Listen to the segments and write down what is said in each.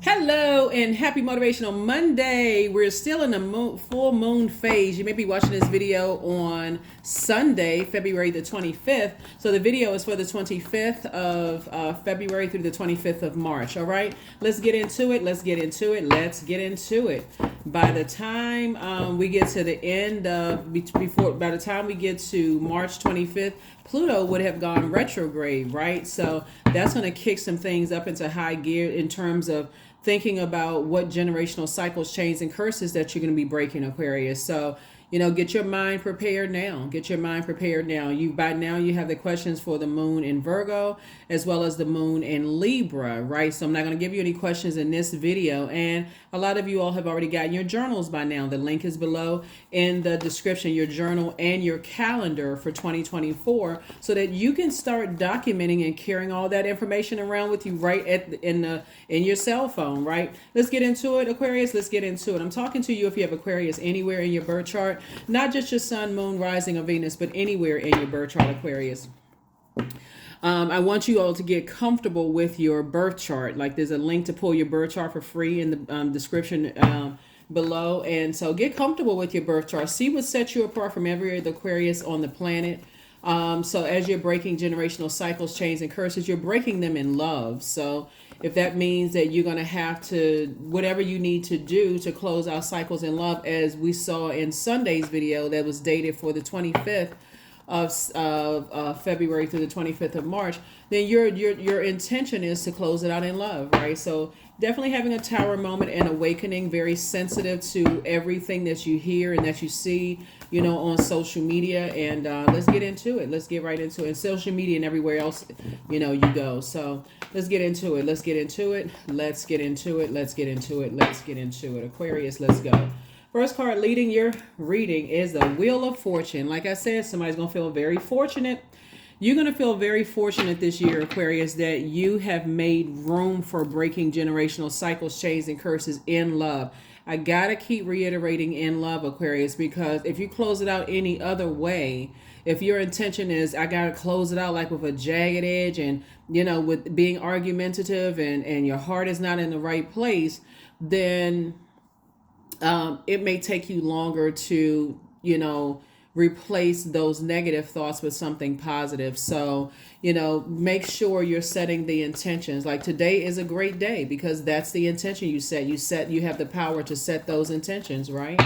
Hello and happy Motivational Monday. We're still in the full moon phase. You may be watching this video on Sunday, February the 25th. So the video is for the 25th of February through the 25th of March. All right, let's get into it. Let's get into it. Let's get into it. By the time we get to the end of, by the time we get to March 25th, Pluto would have gone retrograde, right? So that's going to kick some things up into high gear in terms of thinking about what generational cycles, chains, and curses that you're going to be breaking, Aquarius. So, get your mind prepared now. Get your mind prepared now. By now you have the questions for the moon in Virgo as well as the moon in Libra, right? So I'm not going to give you any questions in this video. And a lot of you all have already gotten your journals by now. The link is below in the description, your journal and your calendar for 2024, so that you can start documenting and carrying all that information around with you right in your cell phone, right? Let's get into it, Aquarius. Let's get into it. I'm talking to you if you have Aquarius anywhere in your birth chart, not just your sun, moon, rising, or Venus, but anywhere in your birth chart, Aquarius. I want you all to get comfortable with your birth chart. Like, there's a link to pull your birth chart for free in the description below. And so get comfortable with your birth chart. See what sets you apart from every other Aquarius on the planet. So as you're breaking generational cycles, chains, and curses, you're breaking them in love. So if that means that you're going to have to, whatever you need to do to close out cycles in love, as we saw in Sunday's video that was dated for the 25th of February through the 25th of March, then your intention is to close it out in love, right? So definitely having a tower moment and awakening, very sensitive to everything that you hear and that you see, on social media. And let's get into it. Let's get right into it. And social media and everywhere else, you go. So let's get into it. Let's get into it. Let's get into it. Let's get into it. Let's get into it. Aquarius, let's go. First card leading your reading is the Wheel of Fortune. Like I said, somebody's going to feel very fortunate. You're going to feel very fortunate this year, Aquarius, that you have made room for breaking generational cycles, chains, and curses in love. I got to keep reiterating in love, Aquarius, because if you close it out any other way, if your intention is, I got to close it out like with a jagged edge and, with being argumentative and your heart is not in the right place, then it may take you longer to, replace those negative thoughts with something positive. So, make sure you're setting the intentions. Like, today is a great day because that's the intention you set. You have the power to set those intentions, right?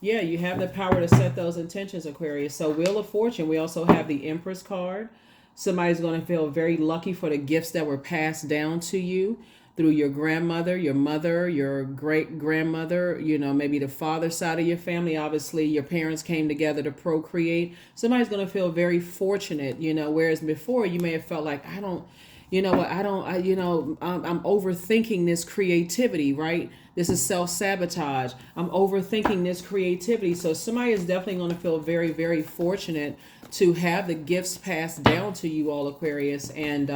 Yeah, you have the power to set those intentions, Aquarius. So Wheel of Fortune, we also have the Empress card. Somebody's going to feel very lucky for the gifts that were passed down to you through your grandmother, your mother, your great grandmother, maybe the father side of your family. Obviously, your parents came together to procreate. Somebody's going to feel very fortunate, whereas before you may have felt like, I'm overthinking this creativity, right? This is self-sabotage. I'm overthinking this creativity. So somebody is definitely going to feel very, very fortunate to have the gifts passed down to you all, Aquarius, and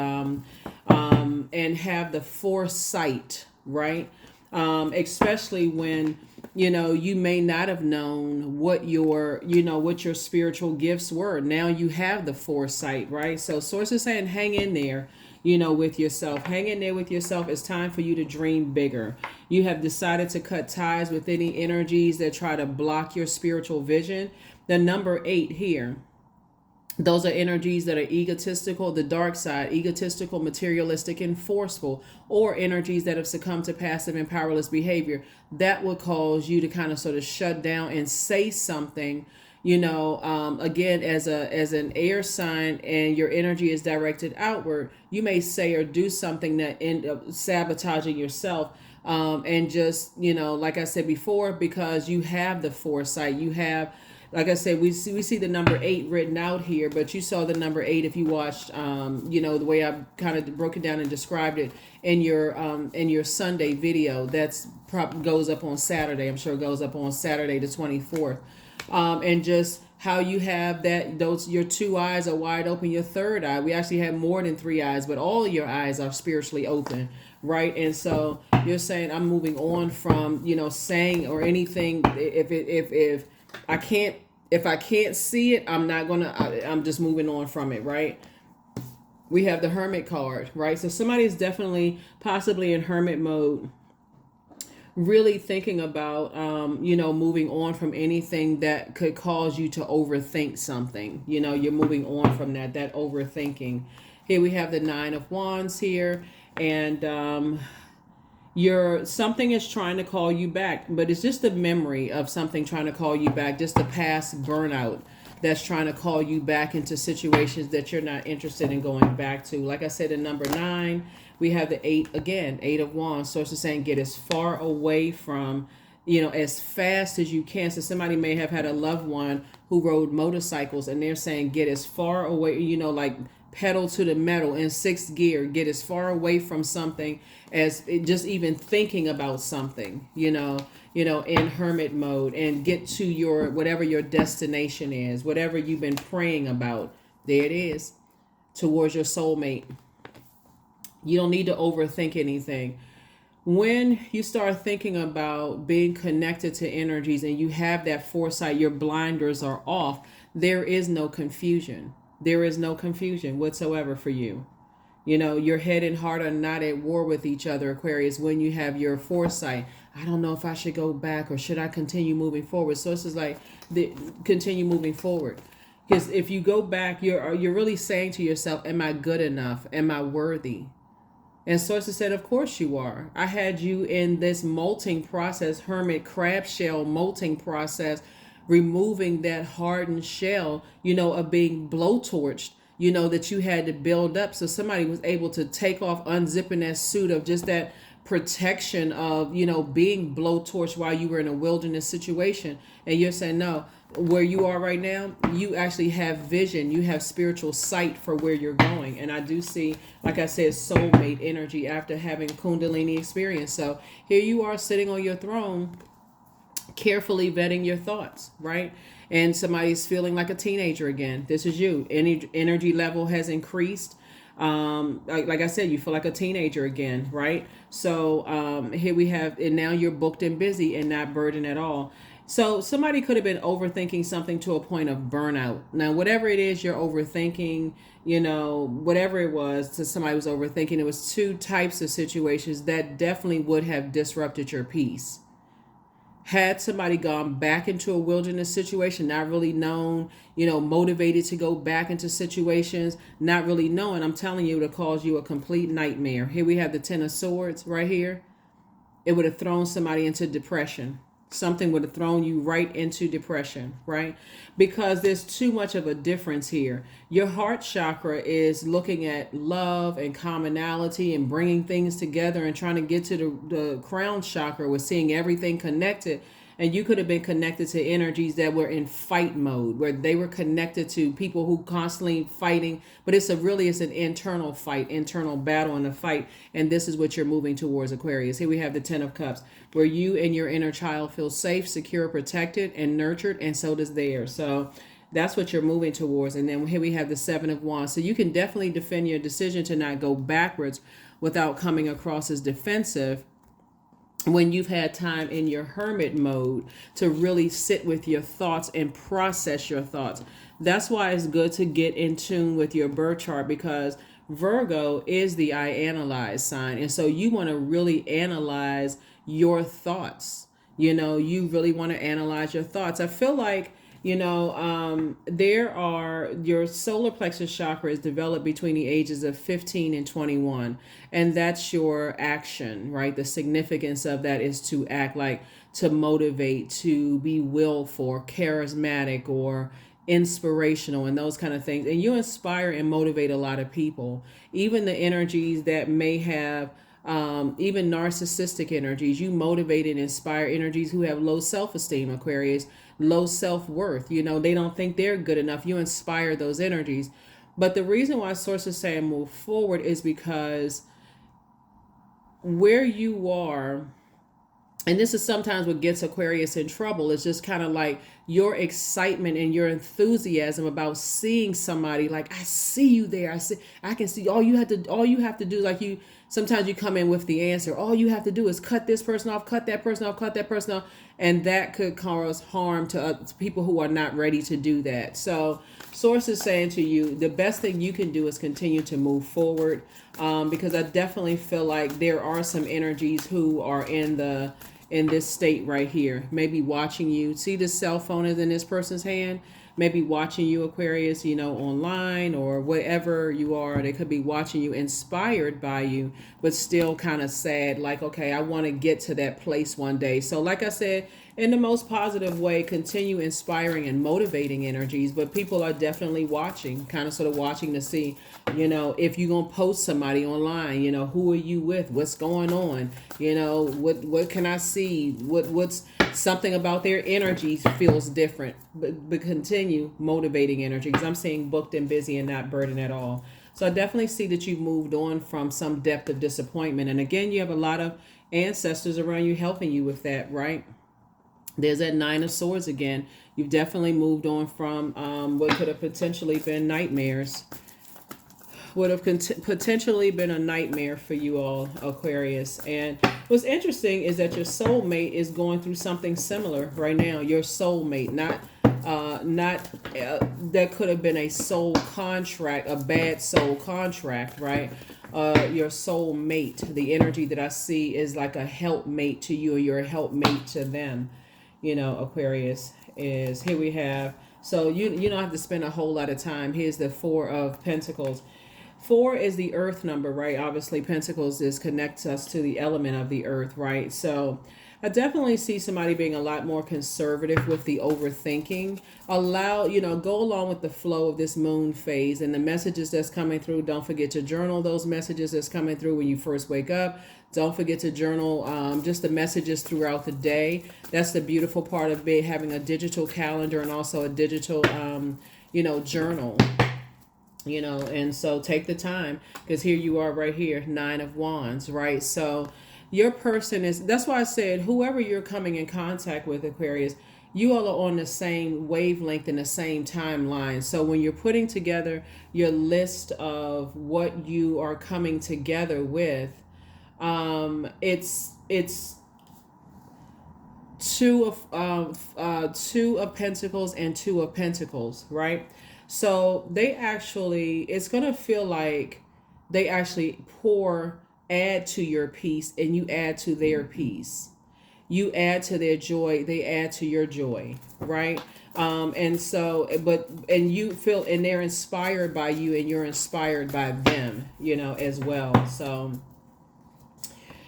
have the foresight, right? Especially when, you may not have known what your spiritual gifts were. Now you have the foresight, right? So source is saying, hang in there, with yourself. Hang in there with yourself. It's time for you to dream bigger. You have decided to cut ties with any energies that try to block your spiritual vision. The number 8 here, those are energies that are egotistical, the dark side, egotistical, materialistic, and forceful, or energies that have succumbed to passive and powerless behavior. That will cause you to kind of sort of shut down and say something, again, as an air sign and your energy is directed outward, you may say or do something that end up sabotaging yourself. And just, like I said before, because you have the foresight, you have, like I said, we see the number 8 written out here, but you saw the number 8 if you watched, the way I kind of broke it down and described it in your Sunday video. That's goes up on Saturday. I'm sure it goes up on Saturday the 24th. And just how you have your 2 eyes are wide open, your third eye. We actually have more than 3 eyes, but all your eyes are spiritually open, right? And so you're saying, I'm moving on from, saying or anything. If I can't see it, I'm just moving on from it, right? We have the Hermit card, right? So somebody is definitely possibly in hermit mode really thinking about, moving on from anything that could cause you to overthink something. You're moving on from that overthinking. Here we have the Nine of Wands here, and something is trying to call you back, but it's just the memory of something trying to call you back, just the past burnout that's trying to call you back into situations that you're not interested in going back to. Like I said, in number 9, we have the 8 again, 8 of Wands. So it's just saying get as far away from, as fast as you can. So somebody may have had a loved one who rode motorcycles, and they're saying get as far away, like pedal to the metal in 6th gear, get as far away from something as just even thinking about something, in hermit mode, and get to your, whatever your destination is, whatever you've been praying about. There it is, towards your soulmate. You don't need to overthink anything. When you start thinking about being connected to energies and you have that foresight, your blinders are off, there is no confusion. There is no confusion whatsoever for you. Your head and heart are not at war with each other, Aquarius, when you have your foresight. I don't know if I should go back or should I continue moving forward. So it's just like, continue moving forward. Because if you go back, you're really saying to yourself, am I good enough? Am I worthy? And Sources said, of course you are. I had you in this molting process, hermit crab shell molting process, removing that hardened shell, of being blowtorched, that you had to build up. So somebody was able to take off, unzipping that suit of just that protection of, being blowtorched while you were in a wilderness situation. And you're saying, no, where you are right now, you actually have vision. You have spiritual sight for where you're going. And I do see, like I said, soulmate energy after having Kundalini experience. So here you are sitting on your throne, carefully vetting your thoughts, right? And somebody's feeling like a teenager again. This is you. Any energy level has increased. Like I said, you feel like a teenager again, right? So here we have, and now you're booked and busy and not burdened at all. So somebody could have been overthinking something to a point of burnout. Now, whatever it is you're overthinking, whatever it was, to somebody was overthinking, it was 2 types of situations that definitely would have disrupted your peace. Had somebody gone back into a wilderness situation, not really known, motivated to go back into situations, not really knowing, I'm telling you, it would have caused you a complete nightmare. Here we have the 10 of Swords right here. It would have thrown somebody into depression. Something would have thrown you right into depression, right? Because there's too much of a difference here. Your heart chakra is looking at love and commonality and bringing things together and trying to get to the crown chakra with seeing everything connected. And you could have been connected to energies that were in fight mode, where they were connected to people who constantly fighting. But it's an internal fight, internal battle and a fight. And this is what you're moving towards, Aquarius. Here we have the 10 of Cups, where you and your inner child feel safe, secure, protected, and nurtured. And so does theirs. So that's what you're moving towards. And then here we have the 7 of Wands. So you can definitely defend your decision to not go backwards without coming across as defensive, when you've had time in your hermit mode to really sit with your thoughts and process your thoughts. That's why it's good to get in tune with your birth chart, because Virgo is the I analyze sign. And so you want to really analyze your thoughts. You really want to analyze your thoughts. I feel like, your solar plexus chakra is developed between the ages of 15 and 21. And that's your action, right? The significance of that is to act, like to motivate, to be willful, charismatic, or inspirational, and those kind of things. And you inspire and motivate a lot of people, even the energies that may have even narcissistic energies. You motivate and inspire energies who have low self-esteem, Aquarius, low self-worth. They don't think they're good enough. You inspire those energies. But the reason why sources say move forward is because where you are, and this is sometimes what gets Aquarius in trouble, is just kind of like your excitement and your enthusiasm about seeing somebody. Like, I see you there. I can see. All you have to do, like, sometimes you come in with the answer. All you have to do is cut this person off, cut that person off, cut that person off. And that could cause harm to people who are not ready to do that. So Source is saying to you, the best thing you can do is continue to move forward, because I definitely feel like there are some energies who are in the in this state right here, maybe watching you. See, this cell phone is in this person's hand, maybe watching you, Aquarius, you know, online or wherever you are. They could be watching you, inspired by you, but still kind of sad, like, okay, I want to get to that place one day. So like I said, in the most positive way, continue inspiring and motivating energies, but people are definitely watching, kind of sort of watching to see, you know, if you're going to post somebody online, you know, who are you with, what's going on, you know, what can I see, what's something about their energy feels different, but continue motivating energy, because I'm seeing booked and busy and not burdened at all. So I definitely see that you've moved on from some depth of disappointment, and again, you have a lot of ancestors around you helping you with that, right? There's that Nine of Swords again. You've definitely moved on from what could have potentially been nightmares. Would have potentially been a nightmare for you all, Aquarius. And what's interesting is that your soulmate is going through something similar right now. Your soulmate, not that could have been a soul contract, a bad soul contract, right? Your soulmate, the energy that I see is like a helpmate to you, or you're a helpmate to them. You know, Aquarius is here we have. So you don't have to spend a whole lot of time. Here's the Four of Pentacles. 4 is the earth number, right? Obviously, Pentacles connects us to the element of the earth, right? So I definitely see somebody being a lot more conservative with the overthinking. Go along with the flow of this moon phase and the messages that's coming through. Don't forget to journal those messages that's coming through when you first wake up. Don't forget to journal just the messages throughout the day. That's the beautiful part of having a digital calendar and also a digital, journal. And so take the time, because here you are right here, 9 of Wands, right? So your person that's why I said, whoever you're coming in contact with, Aquarius, you all are on the same wavelength and the same timeline. So when you're putting together your list of what you are coming together with, it's two of Pentacles and 2 of Pentacles, right? So it's going to feel like they actually add to your peace, and you add to their peace. You add to their joy, they add to your joy, right? And you feel, and they're inspired by you, and you're inspired by them, as well. So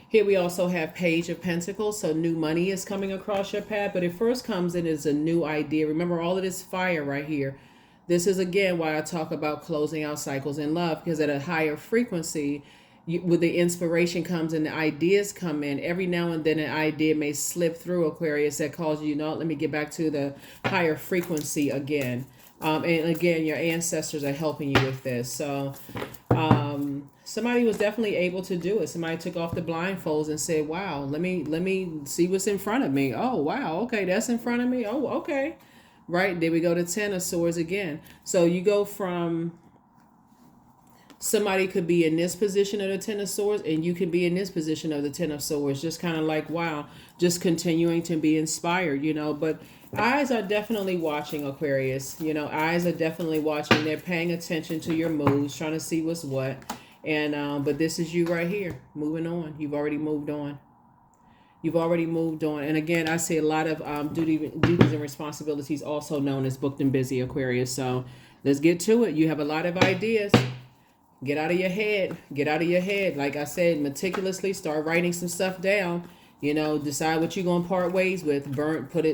here we also have Page of Pentacles. So new money is coming across your path, but it first comes in as a new idea. Remember all of this fire right here. This is, again, why I talk about closing out cycles in love, because at a higher frequency, with the inspiration comes and the ideas come in. Every now and then an idea may slip through, Aquarius, that calls you, let me get back to the higher frequency again. And again, your ancestors are helping you with this. So somebody was definitely able to do it. Somebody took off the blindfolds and said, wow, let me see what's in front of me. Oh, wow. Okay, that's in front of me. Oh, okay. Right, there we go to 10 of Swords again. So you go from somebody could be in this position of the 10 of Swords, and you can be in this position of the 10 of Swords. Just kind of like, wow, just continuing to be inspired, But eyes are definitely watching, Aquarius. Eyes are definitely watching. They're paying attention to your moves, trying to see what's what. And but this is you right here, moving on. You've already moved on. You've already moved on. And again, I see a lot of duties and responsibilities, also known as booked and busy, Aquarius. So let's get to it. You have a lot of ideas. Get out of your head. Get out of your head. Like I said, meticulously start writing some stuff down. Decide what you're going to part ways with.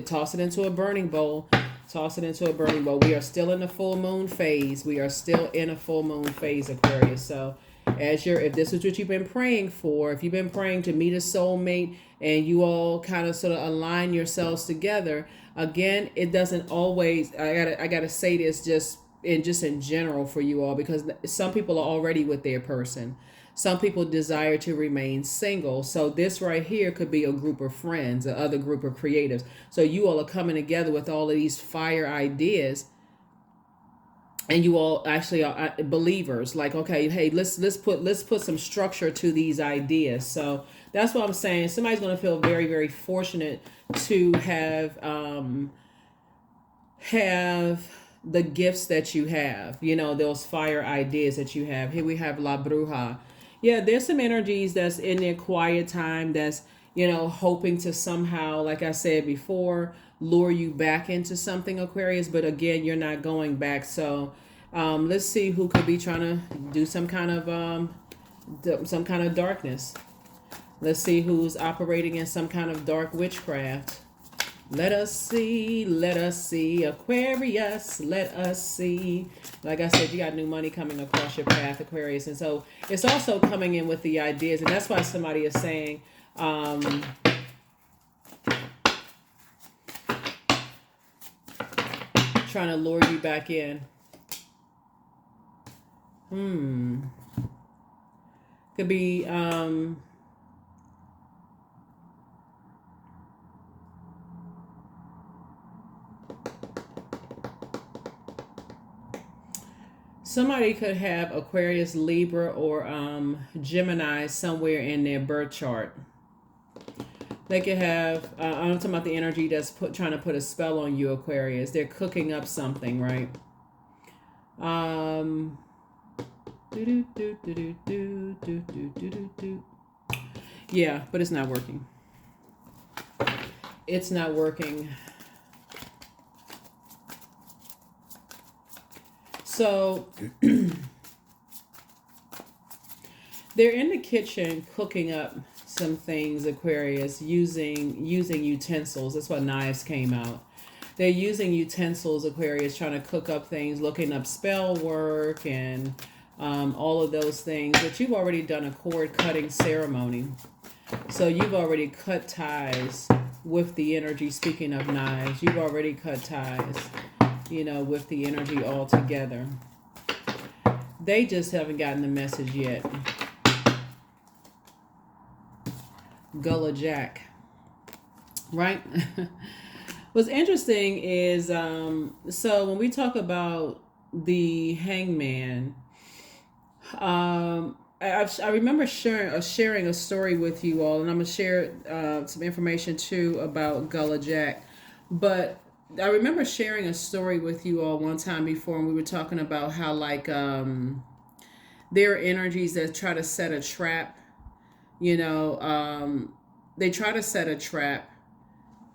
Toss it into a burning bowl. Toss it into a burning bowl. We are still in the full moon phase. We are still in a full moon phase, Aquarius. So if this is what you've been praying for, if you've been praying to meet a soulmate and you all kind of sort of align yourselves together, again, it doesn't always, I gotta say this just in general for you all, because some people are already with their person. Some people desire to remain single. So this right here could be a group of friends, another group of creatives. So you all are coming together with all of these fire ideas, and you all actually are believers. Like, okay, hey, let's put some structure to these ideas. So that's what I'm saying. Somebody's going to feel very, very fortunate to have the gifts that you have. Those fire ideas that you have. Here we have La Bruja. Yeah, there's some energies that's in their quiet time. That's hoping to somehow, like I said before, lure you back into something, Aquarius. But again, you're not going back. So let's see who could be trying to do some kind of darkness. Let's see who's operating in some kind of dark witchcraft. Let us see, Aquarius, let us see. Like I said, you got new money coming across your path, Aquarius. And so it's also coming in with the ideas. And that's why somebody is saying, trying to lure you back in. Could be, somebody could have Aquarius, Libra, or Gemini somewhere in their birth chart. They could have, I'm talking about the energy that's trying to put a spell on you, Aquarius. They're cooking up something, right? Yeah, but it's not working. It's not working. So they're in the kitchen cooking up some things, Aquarius, using utensils. That's why knives came out. They're using utensils, Aquarius, trying to cook up things, looking up spell work and all of those things. But you've already done a cord cutting ceremony. So you've already cut ties with the energy. Speaking of knives, you've already cut ties, with the energy all together. They just haven't gotten the message yet. Gullah Jack. Right? What's interesting is, so when we talk about the hangman, I remember sharing a story with you all, and I'm going to share some information too about Gullah Jack. But I remember sharing a story with you all one time before, and we were talking about how there are energies that try to set a trap. They try to set a trap,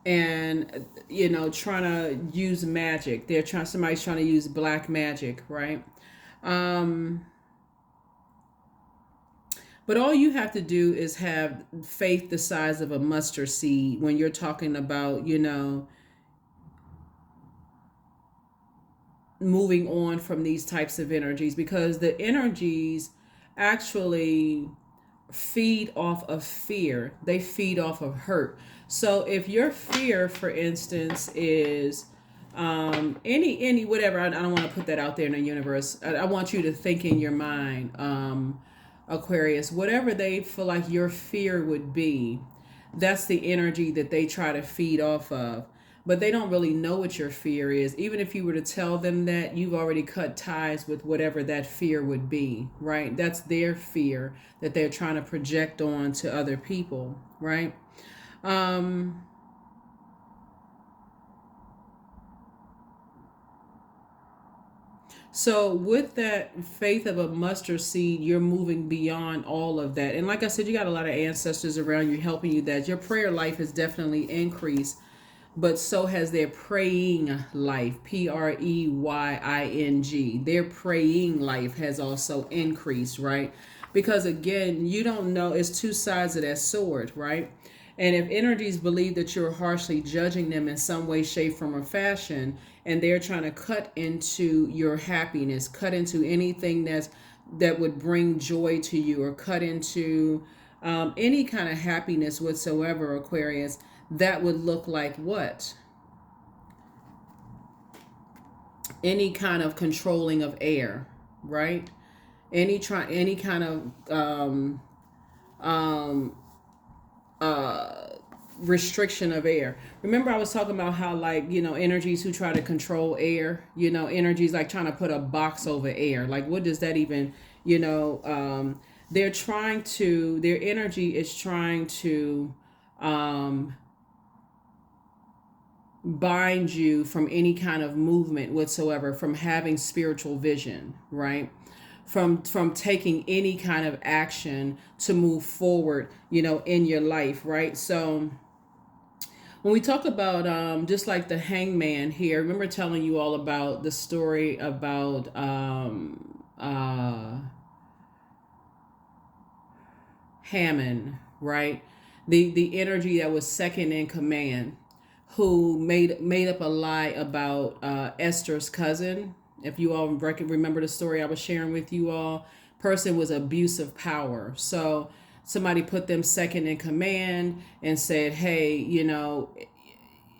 and trying to use magic. Somebody's trying to use black magic, right? But all you have to do is have faith the size of a mustard seed when you're talking about, moving on from these types of energies, because the energies actually feed off of fear. They feed off of hurt. So if your fear, for instance, is any whatever, I don't want to put that out there in the universe. I want you to think in your mind, Aquarius, whatever they feel like your fear would be, that's the energy that they try to feed off of. But they don't really know what your fear is. Even if you were to tell them that, you've already cut ties with whatever that fear would be, right? That's their fear that they're trying to project on to other people, right? So with that faith of a mustard seed, you're moving beyond all of that. And like I said, you got a lot of ancestors around you helping you. That your prayer life has definitely increased, but so has their praying life, preying. Their praying life has also increased, right? Because again, you don't know, it's two sides of that sword, right? And if energies believe that you're harshly judging them in some way, shape, form, or fashion, and they're trying to cut into your happiness, cut into anything that would bring joy to you, or cut into any kind of happiness whatsoever, Aquarius, that would look like what? Any kind of controlling of air, right? Any kind of restriction of air. Remember I was talking about how energies who try to control air, energies like trying to put a box over air. Like what does that even, their energy is trying to bind you from any kind of movement whatsoever, from having spiritual vision, right? from taking any kind of action to move forward, in your life, right? So when we talk about just like the hangman here, I remember telling you all about the story about Hammond, right? The energy that was second in command, who made up a lie about Esther's cousin. If you all remember the story I was sharing with you all, person was abuse of power. So somebody put them second in command and said, hey,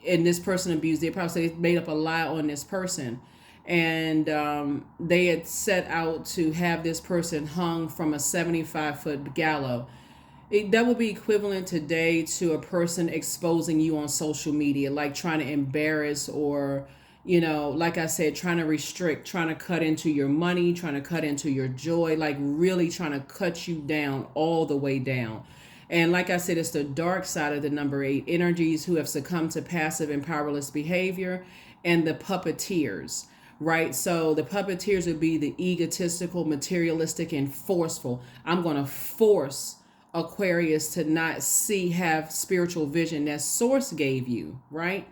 and this person abused. They probably made up a lie on this person, and they had set out to have this person hung from a 75-foot gallows. That would be equivalent today to a person exposing you on social media, like trying to embarrass or, like I said, trying to restrict, trying to cut into your money, trying to cut into your joy, like really trying to cut you down all the way down. And like I said, it's the dark side of the number 8 energies who have succumbed to passive and powerless behavior, and the puppeteers, right? So the puppeteers would be the egotistical, materialistic, and forceful. I'm going to force Aquarius to not have spiritual vision that source gave you, right?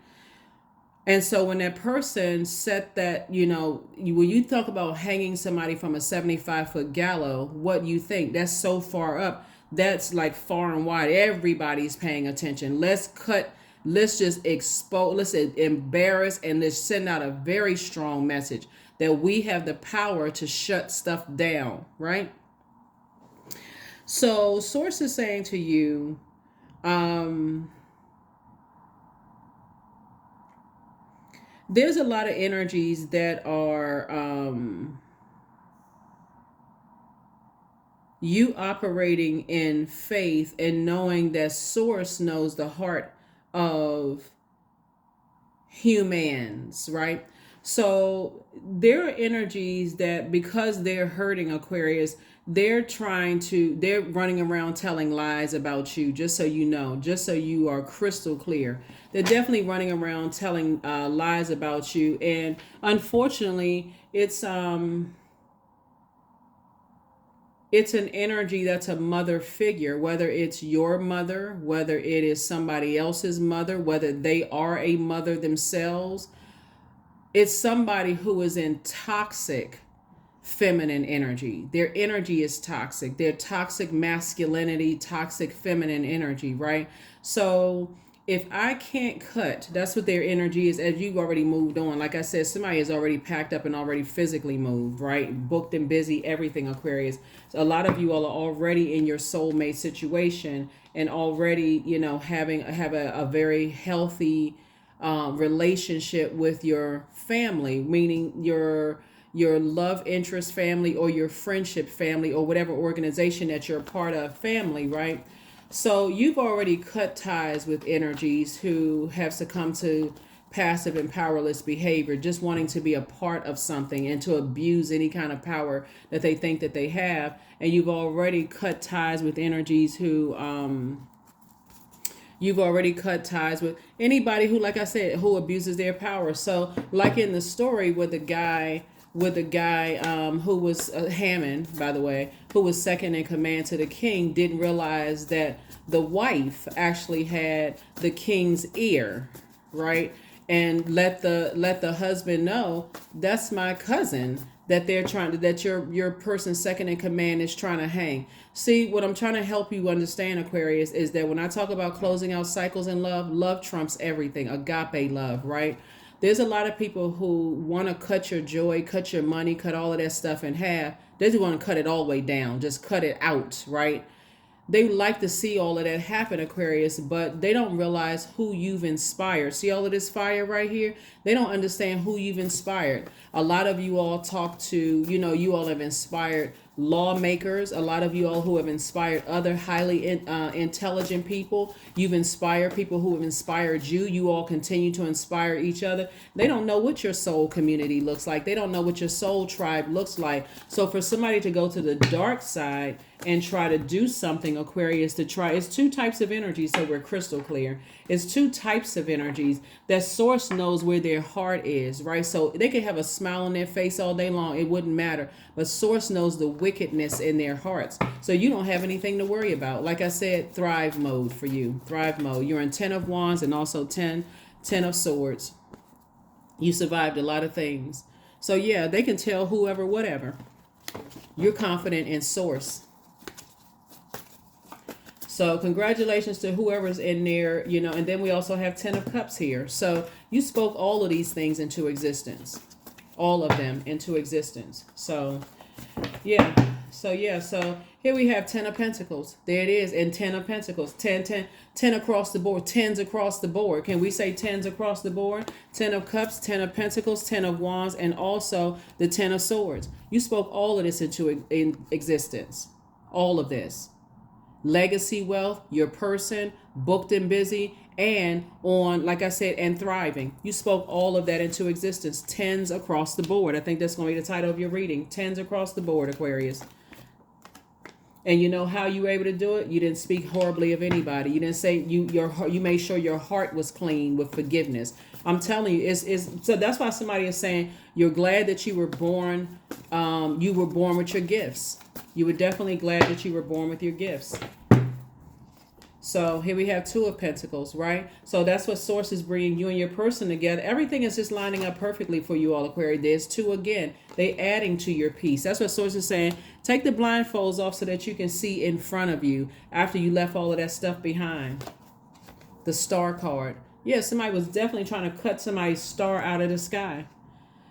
And so when that person said that, when you talk about hanging somebody from a 75-foot gallows, what you think? That's so far up. That's like far and wide. Everybody's paying attention. Let's just expose, let's embarrass, and let's send out a very strong message that we have the power to shut stuff down, right? So source is saying to you, there's a lot of energies that are you operating in faith and knowing that source knows the heart of humans, right? So there are energies that, because they're hurting Aquarius, they're running around telling lies about you, just so you know, just so you are crystal clear. They're definitely running around telling lies about you. And unfortunately, it's an energy that's a mother figure, whether it's your mother, whether it is somebody else's mother, whether they are a mother themselves. It's somebody who is in toxic feminine energy. Their energy is toxic. Their toxic masculinity, toxic feminine energy, right? So if I can't cut, that's what their energy is, as you've already moved on. Like I said, somebody has already packed up and already physically moved, right? Booked and busy, everything, Aquarius. So a lot of you all are already in your soulmate situation and already, have a very healthy relationship with your family, meaning your love interest family or your friendship family or whatever organization that you're a part of family, right? So you've already cut ties with energies who have succumbed to passive and powerless behavior, just wanting to be a part of something and to abuse any kind of power that they think that they have. And you've already cut ties with energies who you've already cut ties with anybody who, like I said, who abuses their power. So like in the story with the guy who was Hammond, by the way, who was second in command to the king, didn't realize that the wife actually had the king's ear, right? And let the husband know, that's my cousin that your person second in command is trying to hang. See, what I'm trying to help you understand, Aquarius, is that when I talk about closing out cycles in love trumps everything. Agape love, right? There's a lot of people who want to cut your joy, cut your money, cut all of that stuff in half. They just want to cut it all the way down, just cut it out, right? They like to see all of that happen, Aquarius, but they don't realize who you've inspired. See all of this fire right here? They don't understand who you've inspired. A lot of you all talk to, you all have inspired lawmakers, a lot of you all who have inspired other highly intelligent people. You've inspired people who have inspired you. You all continue to inspire each other. They don't know what your soul community looks like. They don't know what your soul tribe looks like. So for somebody to go to the dark side and try to do something, Aquarius, it's two types of energies, so we're crystal clear. It's two types of energies that source knows where their heart is, right? So they could have a smile on their face all day long, it wouldn't matter, but source knows the wickedness in their hearts. So you don't have anything to worry about. Like I said, thrive mode for you. Thrive mode. You're in 10 of wands and also 10 of swords. You survived a lot of things. So yeah, they can tell whoever, whatever. You're confident in source. So congratulations to whoever's in there, you know, and then we also have 10 of cups here. So you spoke all of these things into existence, all of them into existence. So yeah. So here we have 10 of pentacles. There it is. And 10 of pentacles, 10 across the board, 10s across the board. Can we say 10s across the board? 10 of cups, 10 of pentacles, 10 of wands, and also the 10 of swords. You spoke all of this into existence. All of this. Legacy wealth, your person, booked and busy, and on, like I said, and thriving. You spoke all of that into existence. 10s across the board. I think that's going to be the title of your reading. 10s across the board, Aquarius. And you know how you were able to do it? You didn't speak horribly of anybody. You didn't say you made sure your heart was clean with forgiveness. I'm telling you, so that's why somebody is saying you're glad that you were born. You were born with your gifts. You were definitely glad that you were born with your gifts. So here we have 2 of pentacles, right? So that's what source is bringing you and your person together. Everything is just lining up perfectly for you all, Aquarius. There's 2 again. They adding to your piece. That's what source is saying. Take the blindfolds off so that you can see in front of you after you left all of that stuff behind. The star card. Yeah, somebody was definitely trying to cut somebody's star out of the sky.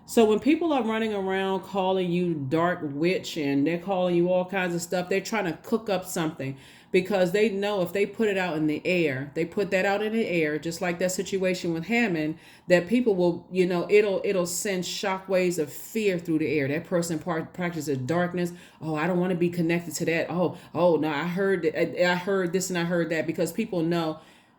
So when people are running around calling you dark witch and they're calling you all kinds of stuff, they're trying to cook up something because they know if they put it out in the air, they put that out in the air, just like that situation with Hammond, that people will, you know, it'll send shockwaves of fear through the air. That person practices darkness. Oh, I don't want to be connected to that. Oh, no, I heard this and I heard that, because people know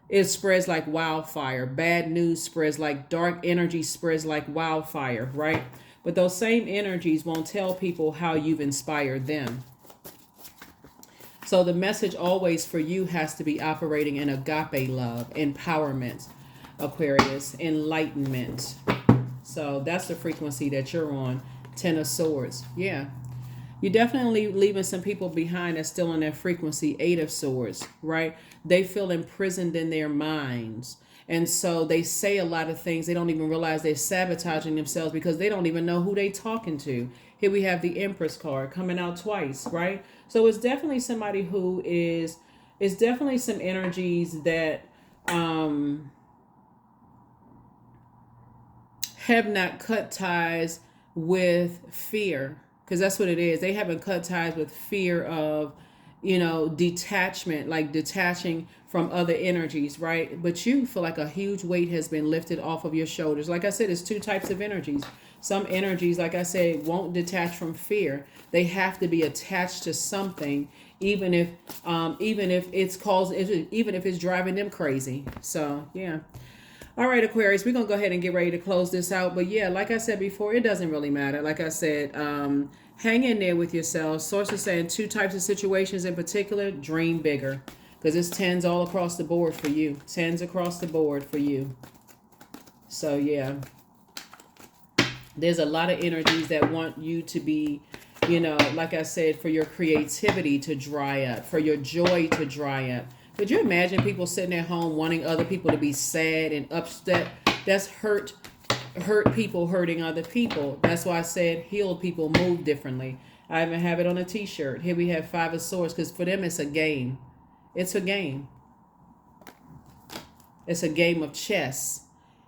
it spreads like wildfire. Bad news spreads like dark energy spreads like wildfire, right? But those same energies won't tell people how you've inspired them. So the message always for you has to be operating in agape love, empowerment, Aquarius, enlightenment. So that's the frequency that you're on. 10 of swords. Yeah. You're definitely leaving some people behind that's still on that frequency. 8 of swords, right? They feel imprisoned in their minds. And so they say a lot of things. They don't even realize they're sabotaging themselves because they don't even know who they're talking to. Here we have the Empress card coming out twice, right? So it's definitely somebody who it's definitely some energies that have not cut ties with fear. Because that's what it is. They haven't cut ties with fear of, you know, detachment, like detaching from other energies, right? But you feel like a huge weight has been lifted off of your shoulders. Like I said, it's 2 types of energies. Some energies, like I said, won't detach from fear. They have to be attached to something, even if it's driving them crazy. So yeah. All right, Aquarius, we're going to go ahead and get ready to close this out. But yeah, like I said before, it doesn't really matter. Like I said, hang in there with yourself. Source is saying 2 types of situations in particular, dream bigger. Because it's 10s all across the board for you. 10s across the board for you. So yeah. There's a lot of energies that want you to be, you know, like I said, for your creativity to dry up, for your joy to dry up. Could you imagine people sitting at home wanting other people to be sad and upset? That's hurt people hurting other people. That's why I said healed people move differently. I even have it on a t-shirt. Here we have 5 of swords because for them it's a game. It's a game. It's a game of chess.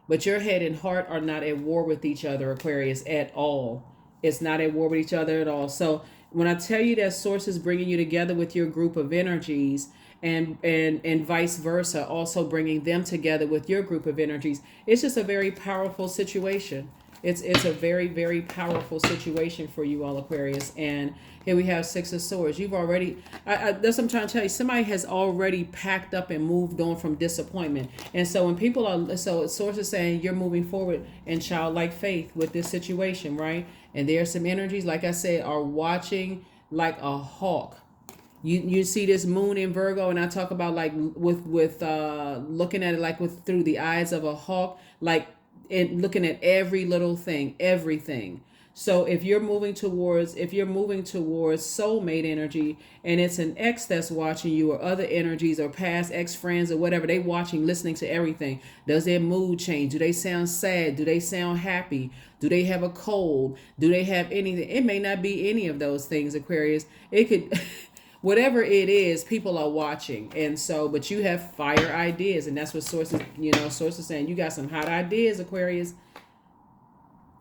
But your head and heart are not at war with each other, Aquarius, at all. It's not at war with each other at all. So when I tell you that source is bringing you together with your group of energies, and vice versa, also bringing them together with your group of energies, it's just a very powerful situation. It's a very, very powerful situation for you all, Aquarius. And here we have Six of Swords. You've already, that's what I'm trying to tell you. Somebody has already packed up and moved on from disappointment. And so when people are, so Source is saying you're moving forward in childlike faith with this situation, right? And there are some energies, like I said, are watching like a hawk. You see this moon in Virgo, and I talk about like with looking at it like with through the eyes of a hawk, like looking at every little thing, everything. So if you're moving towards soulmate energy, and it's an ex that's watching you, or other energies, or past ex friends, or whatever, they watching, listening to everything. Does their mood change? Do they sound sad? Do they sound happy? Do they have a cold? Do they have anything? It may not be any of those things, Aquarius. It could whatever it is, people are watching. And so, but you have fire ideas, and that's what Source is saying you got some hot ideas, Aquarius.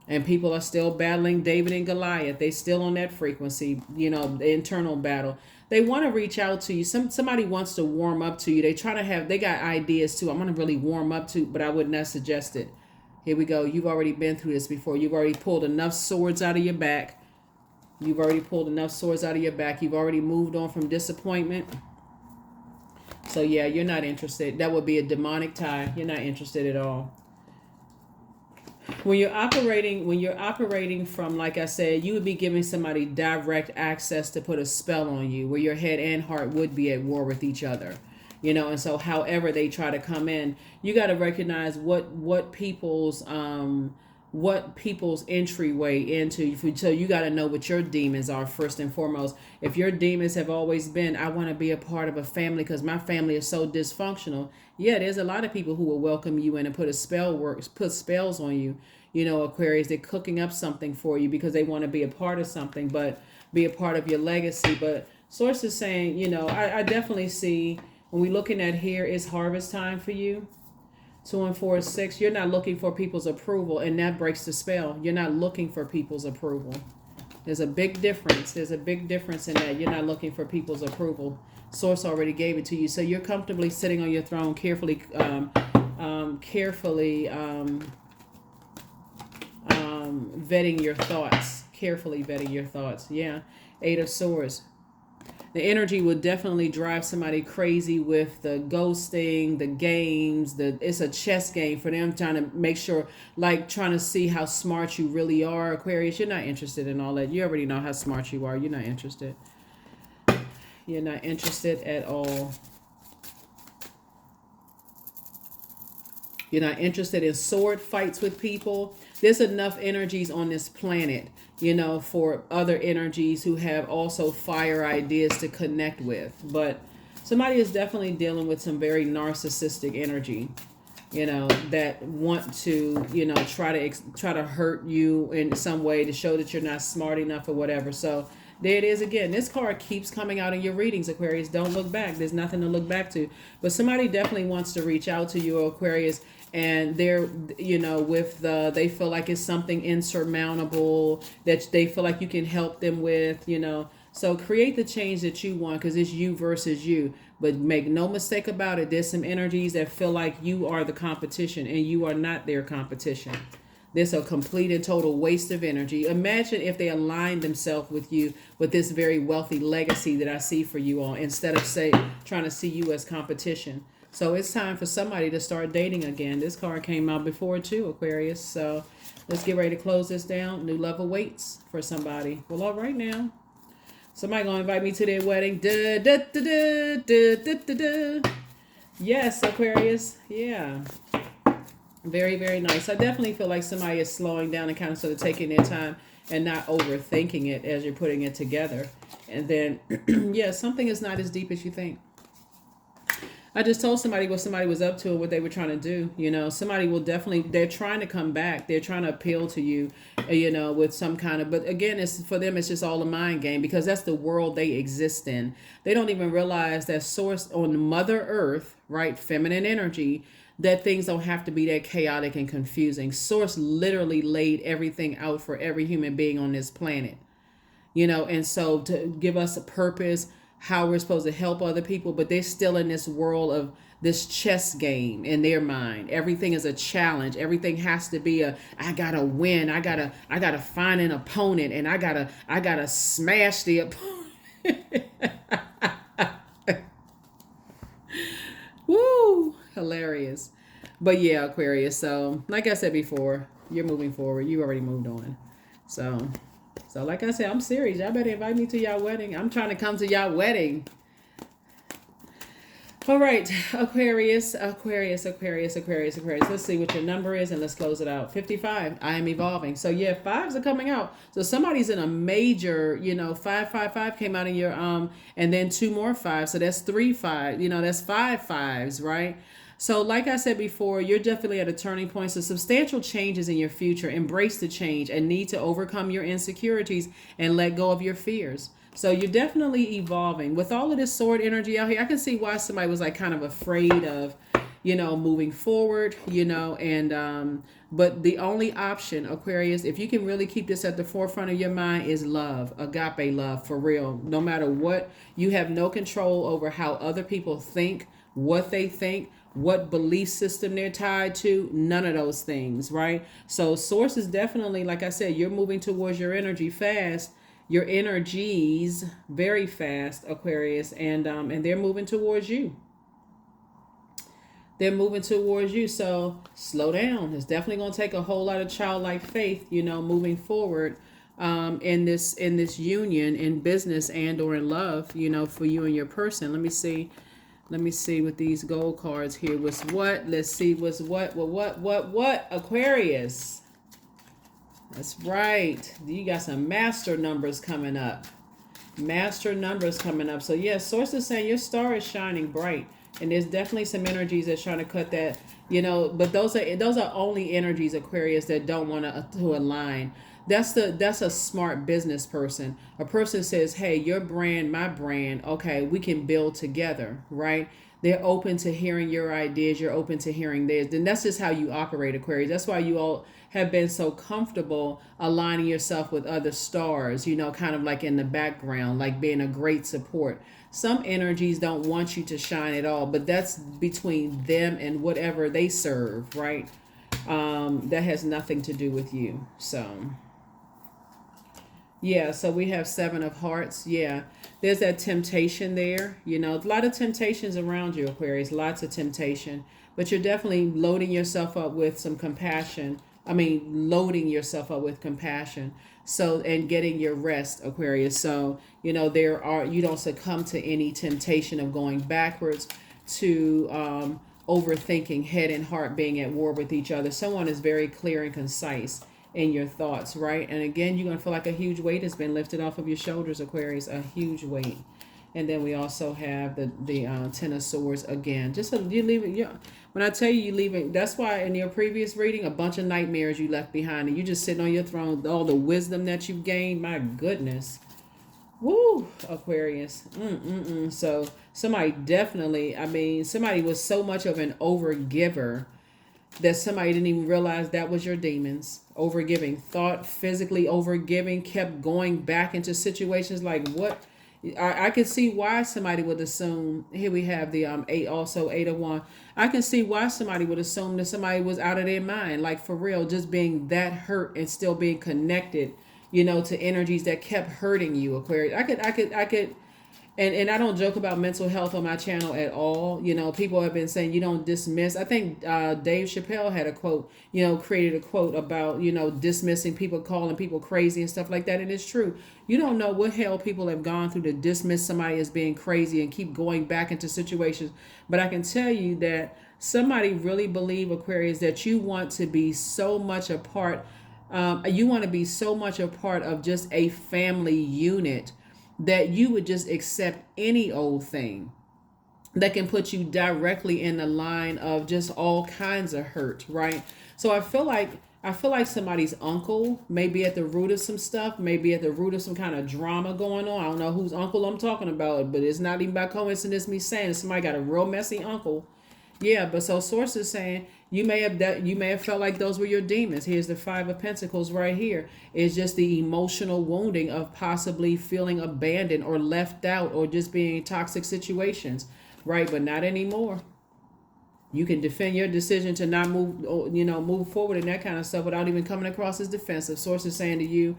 And people are still battling David and Goliath. They still on that frequency, the internal battle. They want to reach out to you. Somebody wants to warm up to you. They got ideas too. I'm going to really warm up to, but I would not suggest it. Here we go. You've already been through this before. You've already pulled enough swords out of your back. You've already moved on from disappointment. So yeah, you're not interested. That would be a demonic tie. You're not interested at all. When you're operating from, like I said, you would be giving somebody direct access to put a spell on you, where your head and heart would be at war with each other. And so however they try to come in, you got to recognize what people's entryway into. So you got to know what your demons are first and foremost. If your demons have always been, I want to be a part of a family because my family is so dysfunctional. Yeah, there's a lot of people who will welcome you in and put spells on you. Aquarius, they're cooking up something for you because they want to be a part of something, but be a part of your legacy. But Source is saying, I definitely see when we're looking at here is harvest time for you. 2 and 4 is 6. You're not looking for people's approval, and that breaks the spell. You're not looking for people's approval. There's a big difference. There's a big difference in that. You're not looking for people's approval. Source already gave it to you. So you're comfortably sitting on your throne, carefully vetting your thoughts. Carefully vetting your thoughts. Yeah. 8 of Swords. The energy will definitely drive somebody crazy with the ghosting, the games. It's a chess game for them, trying to make sure, like trying to see how smart you really are, Aquarius. You're not interested in all that. You already know how smart you are. You're not interested. You're not interested at all. You're not interested in sword fights with people. There's enough energies on this planet, for other energies who have also fire ideas to connect with. But somebody is definitely dealing with some very narcissistic energy, that want to, try to hurt you in some way to show that you're not smart enough or whatever. So there it is again. This card keeps coming out in your readings, Aquarius. Don't look back. There's nothing to look back to. But somebody definitely wants to reach out to you, Aquarius. And they're, they feel like it's something insurmountable that they feel like you can help them with, So create the change that you want, because it's you versus you. But make no mistake about it. There's some energies that feel like you are the competition and you are not their competition. This is a complete and total waste of energy. Imagine if they aligned themselves with you with this very wealthy legacy that I see for you all, instead of trying to see you as competition. So it's time for somebody to start dating again. This card came out before too, Aquarius. So let's get ready to close this down. New love awaits for somebody. Well, all right now. Somebody gonna invite me to their wedding. Da, da, da, da, da, da, da, da. Yes, Aquarius. Yeah. Very, very nice. I definitely feel like somebody is slowing down and kind of sort of taking their time and not overthinking it as you're putting it together. And then, yeah, something is not as deep as you think. I just told somebody what somebody was up to and what they were trying to do. Somebody will definitely, they're trying to come back. They're trying to appeal to you, with some kind of, but again, it's for them, it's just all a mind game, because that's the world they exist in. They don't even realize that Source on Mother Earth, right? Feminine energy, that things don't have to be that chaotic and confusing. Source literally laid everything out for every human being on this planet, and so to give us a purpose, how we're supposed to help other people, but they're still in this world of this chess game in their mind. Everything is a challenge. Everything has to be I gotta win. I gotta find an opponent, and I gotta smash the opponent. Woo, hilarious. But yeah, Aquarius. So like I said before, you're moving forward. You already moved on. So like I said, I'm serious. Y'all better invite me to y'all wedding. I'm trying to come to y'all wedding. All right, Aquarius. Let's see what your number is, and let's close it out. 55. I am evolving. So yeah, fives are coming out. So somebody's in a major, 555 came out in your and then 2 more fives. So that's 3 5. That's 5 fives, right? So like I said before, you're definitely at a turning point. So substantial changes in your future. Embrace the change and need to overcome your insecurities and let go of your fears. So you're definitely evolving. With all of this sword energy out here, I can see why somebody was like kind of afraid of, moving forward, and but the only option, Aquarius, if you can really keep this at the forefront of your mind, is love, agape love, for real. No matter what, you have no control over how other people think, what they think, what belief system they're tied to, none of those things, right? So source is definitely, like I said, you're moving towards your energy fast. Your energies very fast, Aquarius, and they're moving towards you. They're moving towards you. So slow down. It's definitely going to take a whole lot of childlike faith, moving forward in this union, in business and or in love, for you and your person. Let me see what these gold cards here was. What? Let's see what's what Aquarius. That's right. You got some master numbers coming up. So yeah, source is saying your star is shining bright. And there's definitely some energies that's trying to cut that, but those are only energies, Aquarius, that don't want to align. That's a smart business person. A person says, hey, your brand, my brand, okay, we can build together, right? They're open to hearing your ideas. You're open to hearing theirs. Then that's just how you operate, Aquarius. That's why you all have been so comfortable aligning yourself with other stars, kind of like in the background, like being a great support. Some energies don't want you to shine at all, but that's between them and whatever they serve, right? That has nothing to do with you. So yeah, so we have 7 of hearts. Yeah, there's that temptation there. A lot of temptations around you, Aquarius, lots of temptation. But you're definitely loading yourself up with some compassion. Loading yourself up with compassion. So, and getting your rest, Aquarius. So, you don't succumb to any temptation of going backwards, to overthinking, head and heart being at war with each other. Someone is very clear and concise in your thoughts, right? And again, you're going to feel like a huge weight has been lifted off of your shoulders, Aquarius, a huge weight. And then we also have the 10 of swords again. Just you leaving, when I tell you leaving, that's why in your previous reading, a bunch of nightmares you left behind, and you just sitting on your throne, all the wisdom that you've gained, my goodness. Woo, Aquarius. So somebody definitely, somebody was so much of an overgiver that somebody didn't even realize that was your demons. Overgiving, thought physically overgiving, kept going back into situations like what? I can see why somebody would assume, here we have the 8 of wands. I can see why somebody would assume that somebody was out of their mind, like for real, just being that hurt and still being connected, to energies that kept hurting you, Aquarius. I could, and I don't joke about mental health on my channel at all. People have been saying you don't dismiss. I think Dave Chappelle had a quote, created a quote about, dismissing people, calling people crazy and stuff like that. And it's true. You don't know what hell people have gone through to dismiss somebody as being crazy and keep going back into situations. But I can tell you that somebody really believe, Aquarius, that you want to be so much a part. You want to be so much a part of just a family unit that you would just accept any old thing that can put you directly in the line of just all kinds of hurt, right? So I feel like somebody's uncle may be at the root of some stuff, maybe at the root of some kind of drama going on. I don't know whose uncle I'm talking about, but it's not even by coincidence me saying somebody got a real messy uncle. Yeah, but so sources saying you may have felt like those were your demons. Here's the 5 of Pentacles right here. It's just the emotional wounding of possibly feeling abandoned or left out or just being in toxic situations, right? But not anymore. You can defend your decision to not move, move forward and that kind of stuff without even coming across as defensive. Sources saying to you,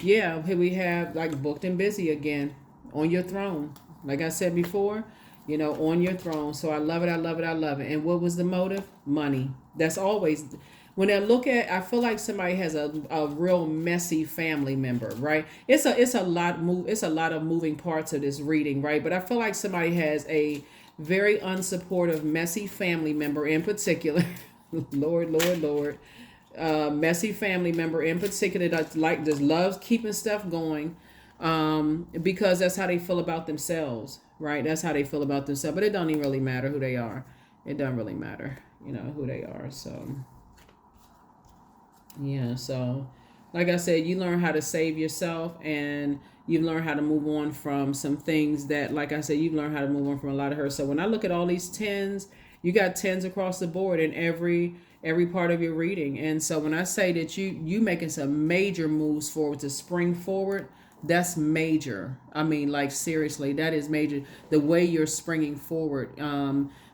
yeah, here we have like booked and busy again on your throne. Like I said before, on your throne. So I love it. I love it. I love it. And what was the motive? Money. That's always when I look at. I feel like somebody has a real messy family member, right? It's a lot of moving parts of this reading, right? But I feel like somebody has a very unsupportive, messy family member in particular. Lord. Messy family member in particular that just loves keeping stuff going, because that's how they feel about themselves, right? That's how they feel about themselves. But it don't even really matter who they are. It doesn't really matter, who they are. So yeah, so like I said, you learn how to save yourself, and you learn how to move on from some things that, like I said, you've learned how to move on from a lot of hurt. So when I look at all these tens, you got tens across the board in every part of your reading. And so when I say that you making some major moves forward to spring forward, that's major. I mean, like seriously, that is major. The way you're springing forward.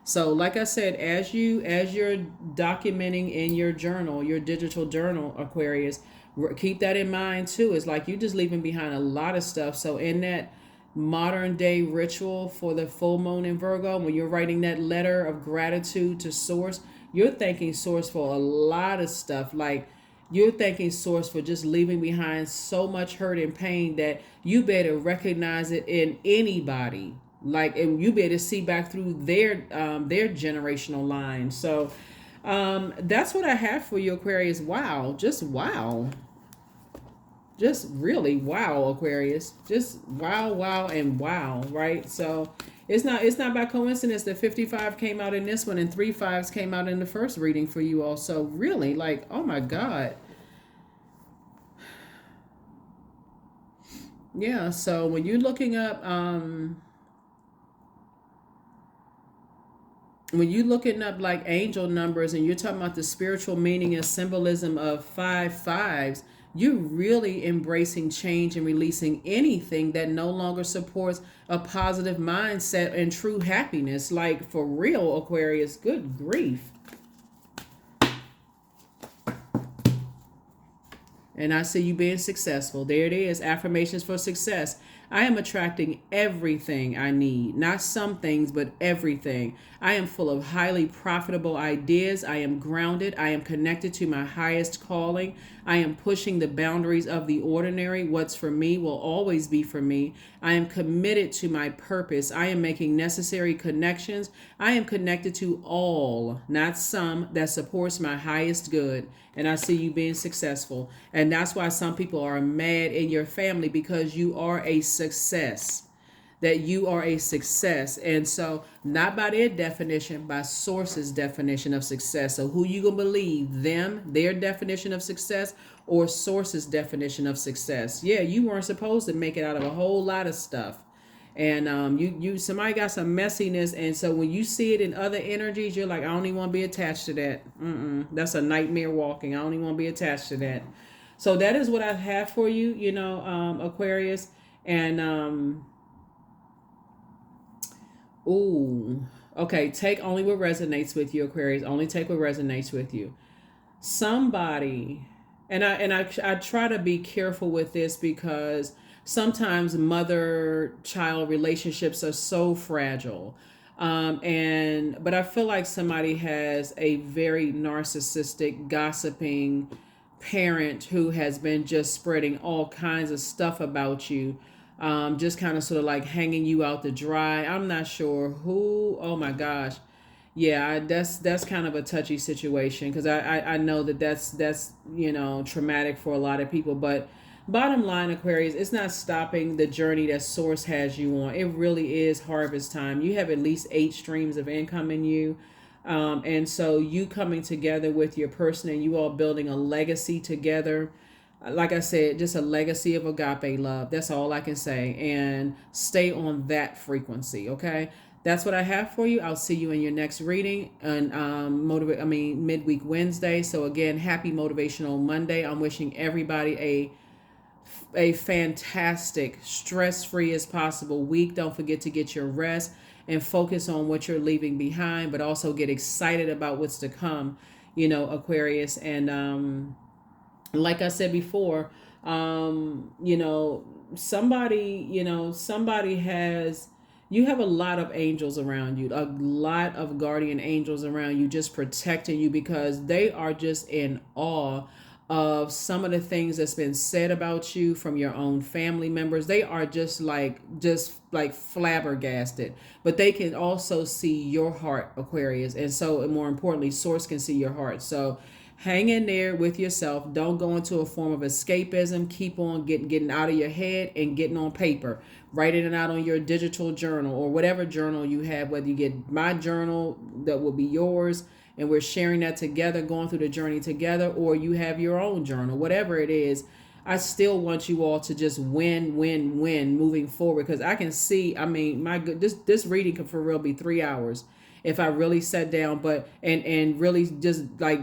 So like I said, as you're documenting in your journal, your digital journal, Aquarius, keep that in mind too. It's like you just leaving behind a lot of stuff. So in that modern day ritual for the full moon in Virgo, when you're writing that letter of gratitude to Source, you're thanking Source for a lot of stuff. Like you're thanking Source for just leaving behind so much hurt and pain that you better recognize it in anybody. Like, and you better see back through their generational line. So that's what I have for you, Aquarius. Wow, just wow. Just really wow, Aquarius. Just wow, and wow, right? So it's not by coincidence that 55 came out in this one and 3 5s came out in the first reading for you all. So really, like, oh my God. Yeah, so when you're looking up like angel numbers, and you're talking about the spiritual meaning and symbolism of 5 5s, you're really embracing change and releasing anything that no longer supports a positive mindset and true happiness. Like for real, Aquarius, good grief. And I see you being successful. There it is. Affirmations for success. I am attracting everything I need. Not some things, but everything. I am full of highly profitable ideas. I am grounded. I am connected to my highest calling. I am pushing the boundaries of the ordinary. What's for me will always be for me. I am committed to my purpose. I am making necessary connections. I am connected to all, not some, that supports my highest good. And I see you being successful. And that's why some people are mad in your family, because you are a success. That you are a success. And so not by their definition, by Source's definition of success. So who you gonna believe, them, their definition of success, or Source's definition of success? Yeah, you weren't supposed to make it out of a whole lot of stuff. And you somebody got some messiness, and so when you see it in other energies, you're like, I don't even want to be attached to that. That's a nightmare walking. I don't even want to be attached to that. So that is what I have for you, Aquarius. And okay, take only what resonates with you, Aquarius. Only take what resonates with you. Somebody, and I try to be careful with this, because sometimes mother-child relationships are so fragile. But I feel like somebody has a very narcissistic, gossiping parent who has been just spreading all kinds of stuff about you, just kind of sort of like hanging you out to dry. I'm not sure who. Oh my gosh. Yeah, that's kind of a touchy situation, because I know that's traumatic for a lot of people. But bottom line, Aquarius, it's not stopping the journey that Source has you on. It really is harvest time. You have at least 8 streams of income in you. And so you coming together with your person, and you all building a legacy together. Like I said, just a legacy of agape love. That's all I can say. And stay on that frequency, okay? That's what I have for you. I'll see you in your next reading on midweek Wednesday. So again, happy Motivational Monday. I'm wishing everybody a fantastic, stress-free as possible week. Don't forget to get your rest. and focus on what you're leaving behind, but also get excited about what's to come, Aquarius. And like I said before, somebody has, you have a lot of angels around you, a lot of guardian angels around you, just protecting you, because they are just in awe of some of the things that's been said about you from your own family members. They are just like flabbergasted, but they can also see your heart, Aquarius. And so, and more importantly, source can see your heart. So hang in there with yourself. Don't go into a form of escapism. Keep on getting out of your head and getting on paper. Writing it out on your digital journal or whatever journal you have, whether you get my journal that will be yours and we're sharing that together, going through the journey together, or you have your own journal, whatever it is. I still want you all to just win moving forward, because I can see, I mean, my good, this reading could for real be 3 hours if I really sat down, but and really just like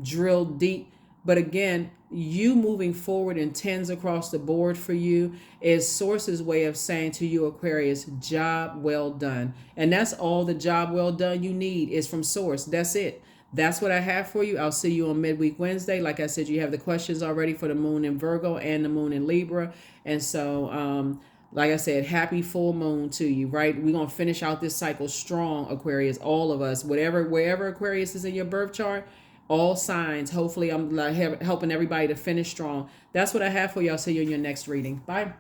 drill deep. But again, you moving forward in tens across the board for you is Source's way of saying to you, Aquarius, job well done. And that's all the job well done you need is from Source. That's it. That's what I have for you. I'll see you on midweek Wednesday. Like I said, you have the questions already for the moon in Virgo and the moon in Libra. And so, like I said, happy full moon to you, right? We're going to finish out this cycle strong, Aquarius, all of us, wherever Aquarius is in your birth chart, all signs. Hopefully I'm helping everybody to finish strong. That's what I have for you. I'll see you in your next reading. Bye.